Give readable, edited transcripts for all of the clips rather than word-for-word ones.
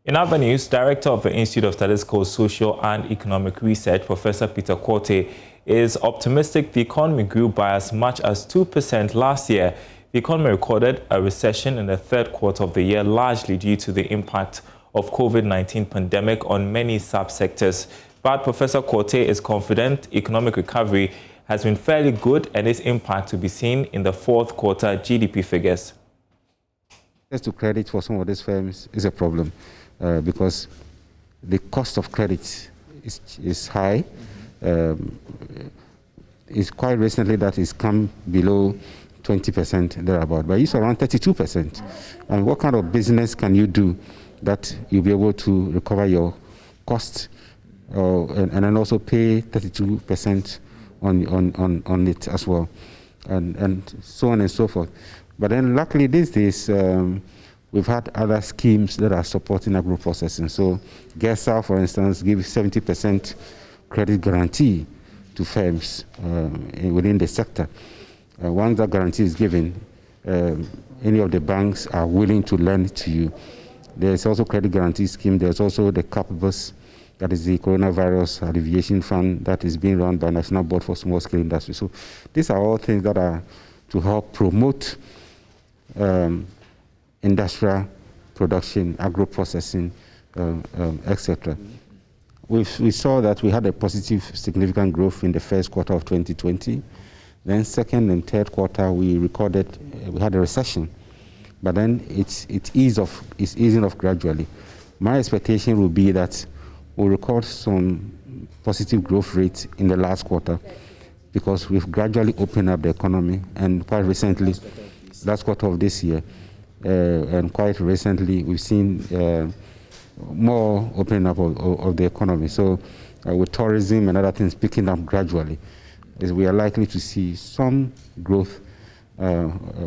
In other news, Director of the Institute of Statistical, Social and Economic Research, Professor Quartey, is optimistic the economy grew by as much as 2% last year. The economy recorded a recession in the third quarter of the year, largely due to the impact of COVID-19 pandemic on many subsectors. But Professor Quartey is confident economic recovery has been fairly good and its impact to be seen in the fourth quarter GDP figures. Access to credit for some of these firms is a problem because the cost of credit is high. It's quite recently that it's come below 20% thereabout, but it's around 32%. And what kind of business can you do that you'll be able to recover your cost and then also pay 32% on it as well, and so on and so forth. But then luckily these days, we've had other schemes that are supporting agro-processing. So GESA, for instance, gives 70% credit guarantee to firms within the sector. Once that guarantee is given, any of the banks are willing to lend to you. There's also credit guarantee scheme. There's also the CAPBUS, that is the Coronavirus Alleviation Fund that is being run by National Board for Small Scale Industry. So these are all things that are to help promote industrial production, agro-processing, etc. We saw that we had a positive, significant growth in the first quarter of 2020. Then second and third quarter, we had a recession. But then it's easing off gradually. My expectation will be that we'll record some positive growth rates in the last quarter because we've gradually opened up the economy, and quite recently, last quarter of this year, and quite recently, we've seen more opening up of the economy. So with tourism and other things picking up gradually, we are likely to see some growth,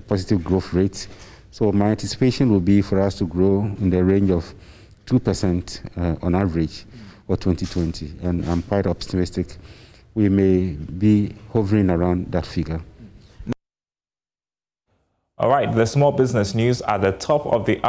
positive growth rates. So my anticipation will be for us to grow in the range of 2% on average for 2020. And I'm quite optimistic we may be hovering around that figure. All right, the small business news at the top of the